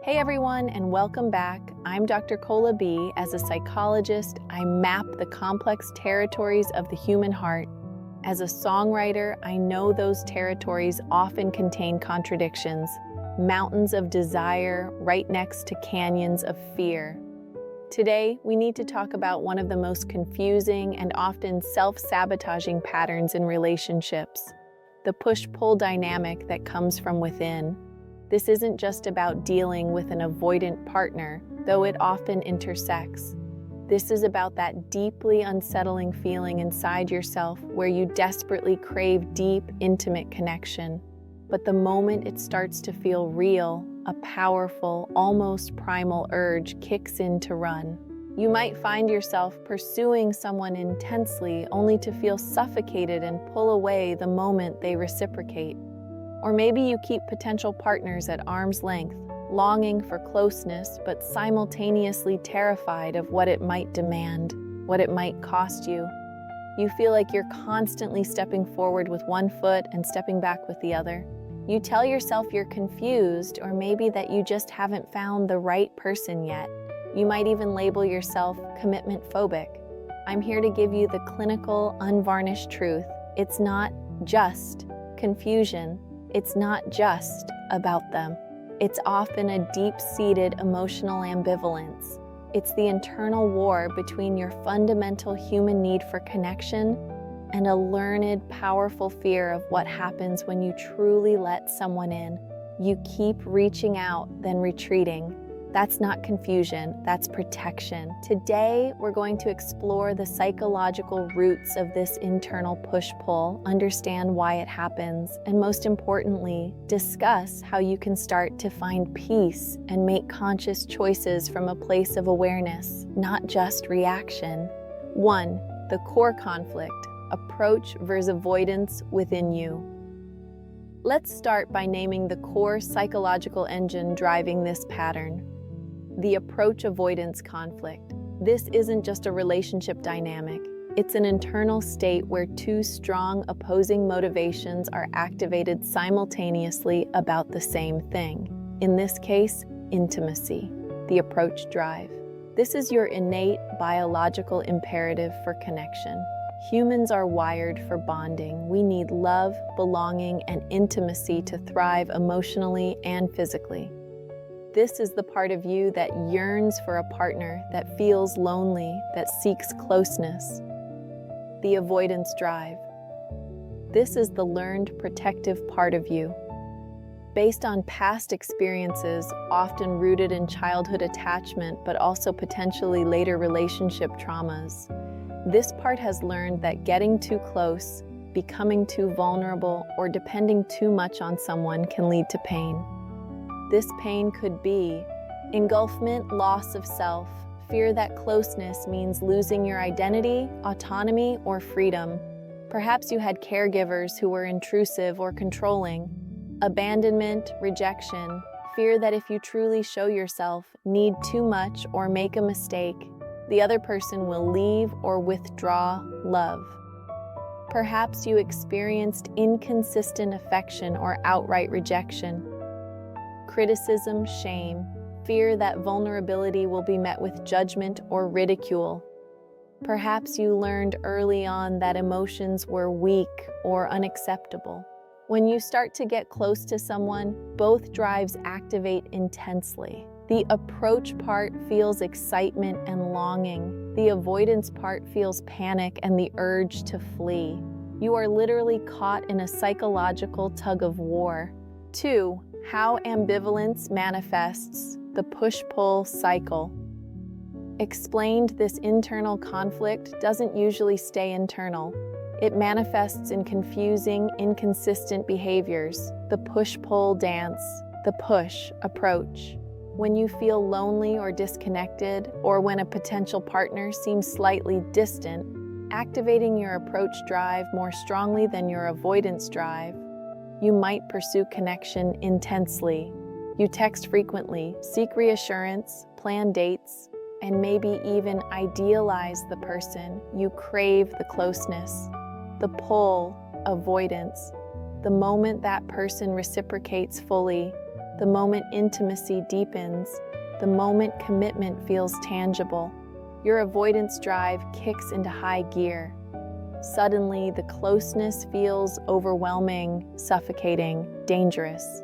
Hey everyone, and welcome back. I'm Dr. Cola B. As a psychologist, I map the complex territories of the human heart. As a songwriter, I know those territories often contain contradictions, mountains of desire right next to canyons of fear. Today, we need to talk about one of the most confusing and often self-sabotaging patterns in relationships, the push-pull dynamic that comes from within. This isn't just about dealing with an avoidant partner, though it often intersects. This is about that deeply unsettling feeling inside yourself where you desperately crave deep, intimate connection. But the moment it starts to feel real, a powerful, almost primal urge kicks in to run. You might find yourself pursuing someone intensely only to feel suffocated and pull away the moment they reciprocate. Or maybe you keep potential partners at arm's length, longing for closeness but simultaneously terrified of what it might demand, what it might cost you. You feel like you're constantly stepping forward with one foot and stepping back with the other. You tell yourself you're confused, or maybe that you just haven't found the right person yet. You might even label yourself commitment phobic. I'm here to give you the clinical, unvarnished truth. It's not just confusion. It's not just about them. It's often a deep-seated emotional ambivalence. It's the internal war between your fundamental human need for connection and a learned, powerful fear of what happens when you truly let someone in. You keep reaching out, then retreating. That's not confusion, that's protection. Today, we're going to explore the psychological roots of this internal push-pull, understand why it happens, and most importantly, discuss how you can start to find peace and make conscious choices from a place of awareness, not just reaction. 1. The core conflict, approach versus avoidance within you. Let's start by naming the core psychological engine driving this pattern. The approach-avoidance conflict. This isn't just a relationship dynamic. It's an internal state where two strong opposing motivations are activated simultaneously about the same thing. In this case, intimacy, the approach drive. This is your innate biological imperative for connection. Humans are wired for bonding. We need love, belonging, and intimacy to thrive emotionally and physically. This is the part of you that yearns for a partner, that feels lonely, that seeks closeness. The avoidance drive. This is the learned protective part of you. Based on past experiences, often rooted in childhood attachment, but also potentially later relationship traumas, this part has learned that getting too close, becoming too vulnerable, or depending too much on someone can lead to pain. This pain could be engulfment, loss of self, fear that closeness means losing your identity, autonomy, or freedom. Perhaps you had caregivers who were intrusive or controlling. Abandonment, rejection, fear that if you truly show yourself, need too much, or make a mistake, the other person will leave or withdraw love. Perhaps you experienced inconsistent affection or outright rejection. Criticism, shame, fear that vulnerability will be met with judgment or ridicule. Perhaps you learned early on that emotions were weak or unacceptable. When you start to get close to someone, both drives activate intensely. The approach part feels excitement and longing. The avoidance part feels panic and the urge to flee. You are literally caught in a psychological tug of war. 2. How ambivalence manifests, the push-pull cycle. Explained, this internal conflict doesn't usually stay internal. It manifests in confusing, inconsistent behaviors, the push-pull dance, the push approach. When you feel lonely or disconnected, or when a potential partner seems slightly distant, activating your approach drive more strongly than your avoidance drive. You might pursue connection intensely. You text frequently, seek reassurance, plan dates, and maybe even idealize the person. You crave the closeness. The pull, avoidance. The moment that person reciprocates fully, the moment intimacy deepens, the moment commitment feels tangible, your avoidance drive kicks into high gear. Suddenly, the closeness feels overwhelming, suffocating, dangerous.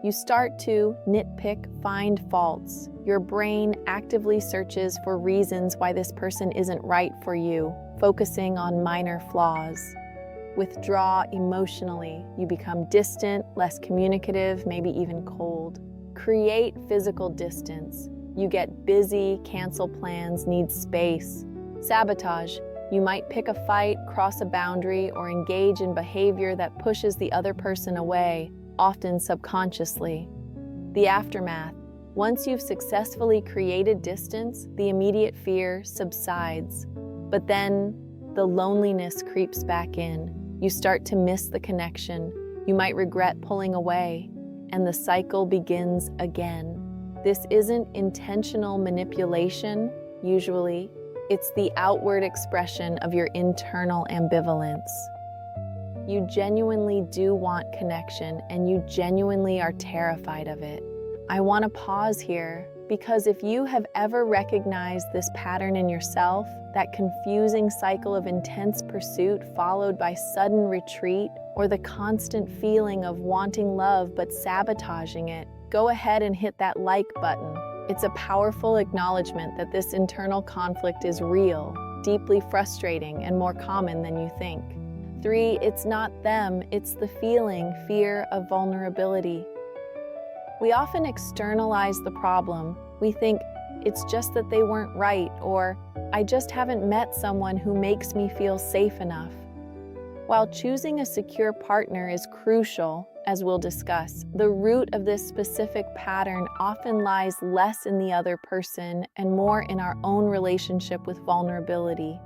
You start to nitpick, find faults. Your brain actively searches for reasons why this person isn't right for you, focusing on minor flaws. Withdraw emotionally. You become distant, less communicative, maybe even cold. Create physical distance. You get busy, cancel plans, need space. Sabotage. You might pick a fight, cross a boundary, or engage in behavior that pushes the other person away, often subconsciously. The aftermath. Once you've successfully created distance, the immediate fear subsides. But then the loneliness creeps back in. You start to miss the connection. You might regret pulling away, and the cycle begins again. This isn't intentional manipulation, usually. It's the outward expression of your internal ambivalence. You genuinely do want connection, and you genuinely are terrified of it. I want to pause here, because if you have ever recognized this pattern in yourself, that confusing cycle of intense pursuit followed by sudden retreat, or the constant feeling of wanting love but sabotaging it, go ahead and hit that like button. It's a powerful acknowledgement that this internal conflict is real, deeply frustrating, and more common than you think. 3, it's not them, it's the feeling, fear of vulnerability. We often externalize the problem. We think, it's just that they weren't right, or I just haven't met someone who makes me feel safe enough. While choosing a secure partner is crucial, as we'll discuss, the root of this specific pattern often lies less in the other person and more in our own relationship with vulnerability.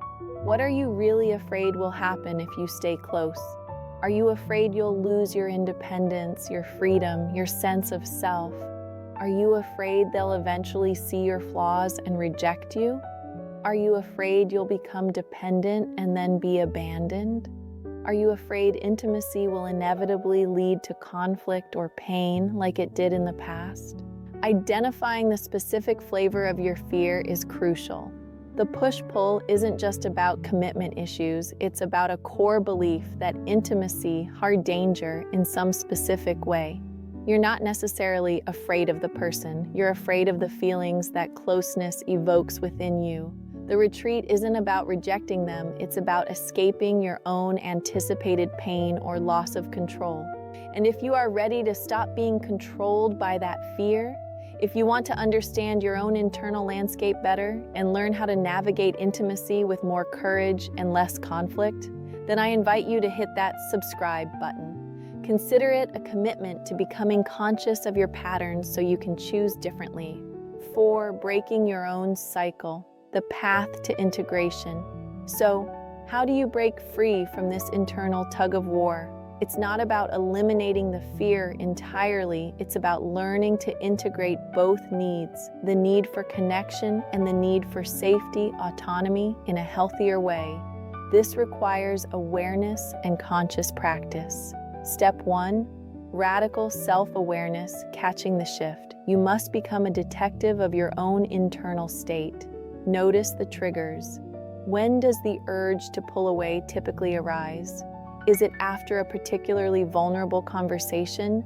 What are you really afraid will happen if you stay close? Are you afraid you'll lose your independence, your freedom, your sense of self? Are you afraid they'll eventually see your flaws and reject you? Are you afraid you'll become dependent and then be abandoned? Are you afraid intimacy will inevitably lead to conflict or pain like it did in the past? Identifying the specific flavor of your fear is crucial. The push-pull isn't just about commitment issues, it's about a core belief that intimacy harbors danger in some specific way. You're not necessarily afraid of the person, you're afraid of the feelings that closeness evokes within you. The retreat isn't about rejecting them, it's about escaping your own anticipated pain or loss of control. And if you are ready to stop being controlled by that fear, if you want to understand your own internal landscape better and learn how to navigate intimacy with more courage and less conflict, then I invite you to hit that subscribe button. Consider it a commitment to becoming conscious of your patterns so you can choose differently. 4, breaking your own cycle, the path to integration. So, how do you break free from this internal tug of war? It's not about eliminating the fear entirely, it's about learning to integrate both needs, the need for connection and the need for safety, autonomy, in a healthier way. This requires awareness and conscious practice. Step 1, radical self-awareness, catching the shift. You must become a detective of your own internal state. Notice the triggers. When does the urge to pull away typically arise? Is it after a particularly vulnerable conversation?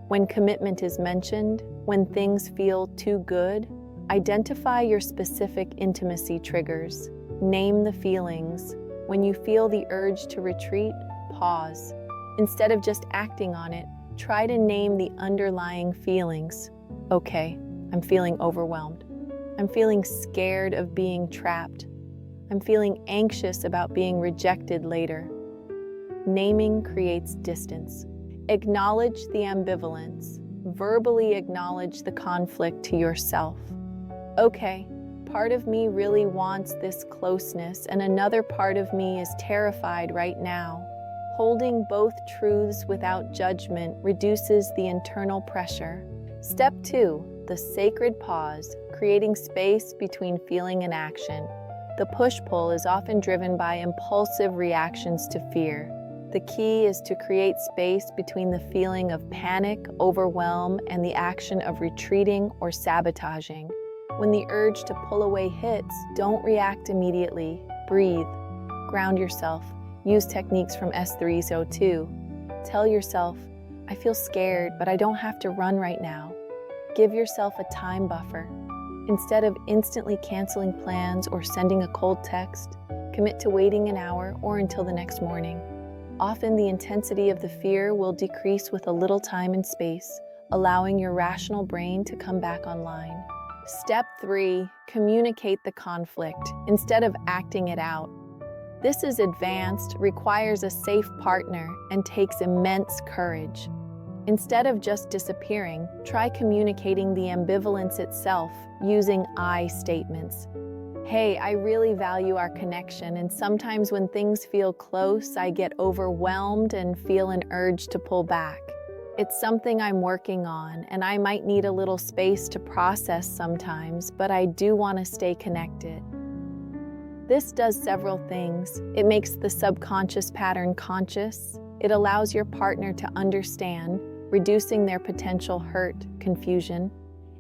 When commitment is mentioned? When things feel too good? Identify your specific intimacy triggers. Name the feelings. When you feel the urge to retreat, pause. Instead of just acting on it, try to name the underlying feelings. Okay, I'm feeling overwhelmed. I'm feeling scared of being trapped. I'm feeling anxious about being rejected later. Naming creates distance. Acknowledge the ambivalence. Verbally acknowledge the conflict to yourself. Okay, part of me really wants this closeness, and another part of me is terrified right now. Holding both truths without judgment reduces the internal pressure. Step 2, the sacred pause, creating space between feeling and action. The push-pull is often driven by impulsive reactions to fear. The key is to create space between the feeling of panic, overwhelm, and the action of retreating or sabotaging. When the urge to pull away hits, don't react immediately. Breathe. Ground yourself. Use techniques from S302. Tell yourself, I feel scared, but I don't have to run right now. Give yourself a time buffer. Instead of instantly canceling plans or sending a cold text, commit to waiting an hour or until the next morning. Often the intensity of the fear will decrease with a little time and space, allowing your rational brain to come back online. Step 3, communicate the conflict instead of acting it out. This is advanced, requires a safe partner, and takes immense courage. Instead of just disappearing, try communicating the ambivalence itself using I statements. Hey, I really value our connection, and sometimes when things feel close, I get overwhelmed and feel an urge to pull back. It's something I'm working on, and I might need a little space to process sometimes, but I do want to stay connected. This does several things. It makes the subconscious pattern conscious. It allows your partner to understand, reducing their potential hurt, confusion,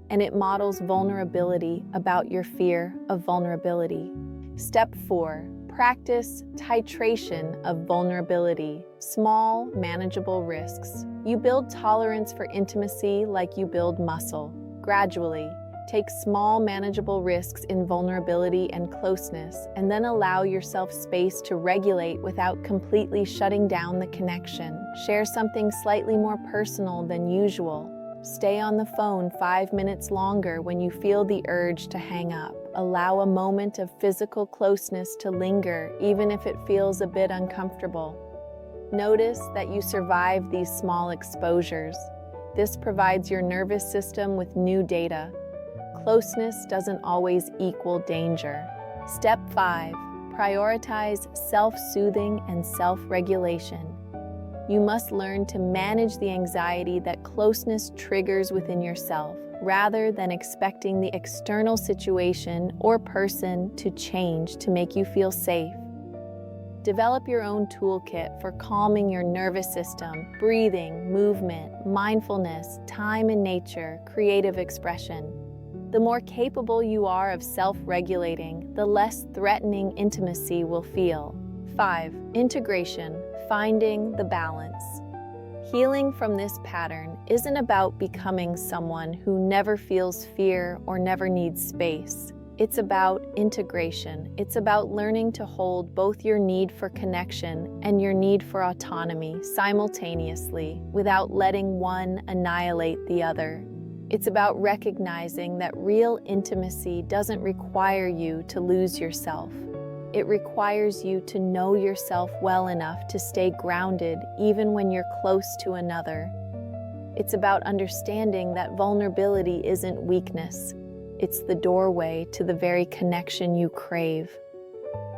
and it models vulnerability about your fear of vulnerability. Step 4, practice titration of vulnerability, small, manageable risks. You build tolerance for intimacy like you build muscle. Gradually, take small, manageable risks in vulnerability and closeness, and then allow yourself space to regulate without completely shutting down the connection. Share something slightly more personal than usual. Stay on the phone 5 minutes longer when you feel the urge to hang up. Allow a moment of physical closeness to linger, even if it feels a bit uncomfortable. Notice that you survive these small exposures. This provides your nervous system with new data. Closeness doesn't always equal danger. Step 5, prioritize self-soothing and self-regulation. You must learn to manage the anxiety that closeness triggers within yourself, rather than expecting the external situation or person to change to make you feel safe. Develop your own toolkit for calming your nervous system, breathing, movement, mindfulness, time in nature, creative expression. The more capable you are of self-regulating, the less threatening intimacy will feel. 5. Integration, finding the balance. Healing from this pattern isn't about becoming someone who never feels fear or never needs space. It's about integration. It's about learning to hold both your need for connection and your need for autonomy simultaneously without letting one annihilate the other. It's about recognizing that real intimacy doesn't require you to lose yourself. It requires you to know yourself well enough to stay grounded even when you're close to another. It's about understanding that vulnerability isn't weakness. It's the doorway to the very connection you crave.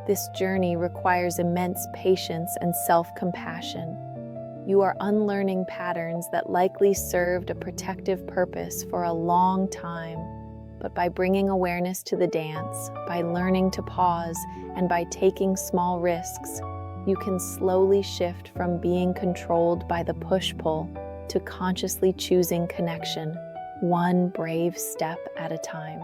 This journey requires immense patience and self-compassion. You are unlearning patterns that likely served a protective purpose for a long time. But by bringing awareness to the dance, by learning to pause, and by taking small risks, you can slowly shift from being controlled by the push-pull to consciously choosing connection, one brave step at a time.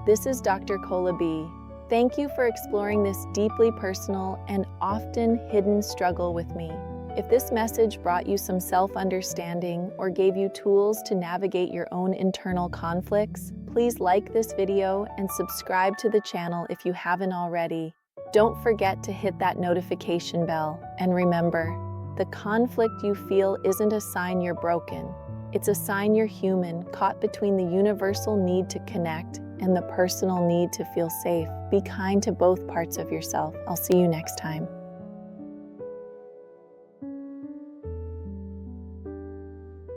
This is Dr. Cola B. Thank you for exploring this deeply personal and often hidden struggle with me. If this message brought you some self-understanding or gave you tools to navigate your own internal conflicts, please like this video and subscribe to the channel if you haven't already. Don't forget to hit that notification bell. And remember, the conflict you feel isn't a sign you're broken. It's a sign you're human, caught between the universal need to connect and the personal need to feel safe. Be kind to both parts of yourself. I'll see you next time.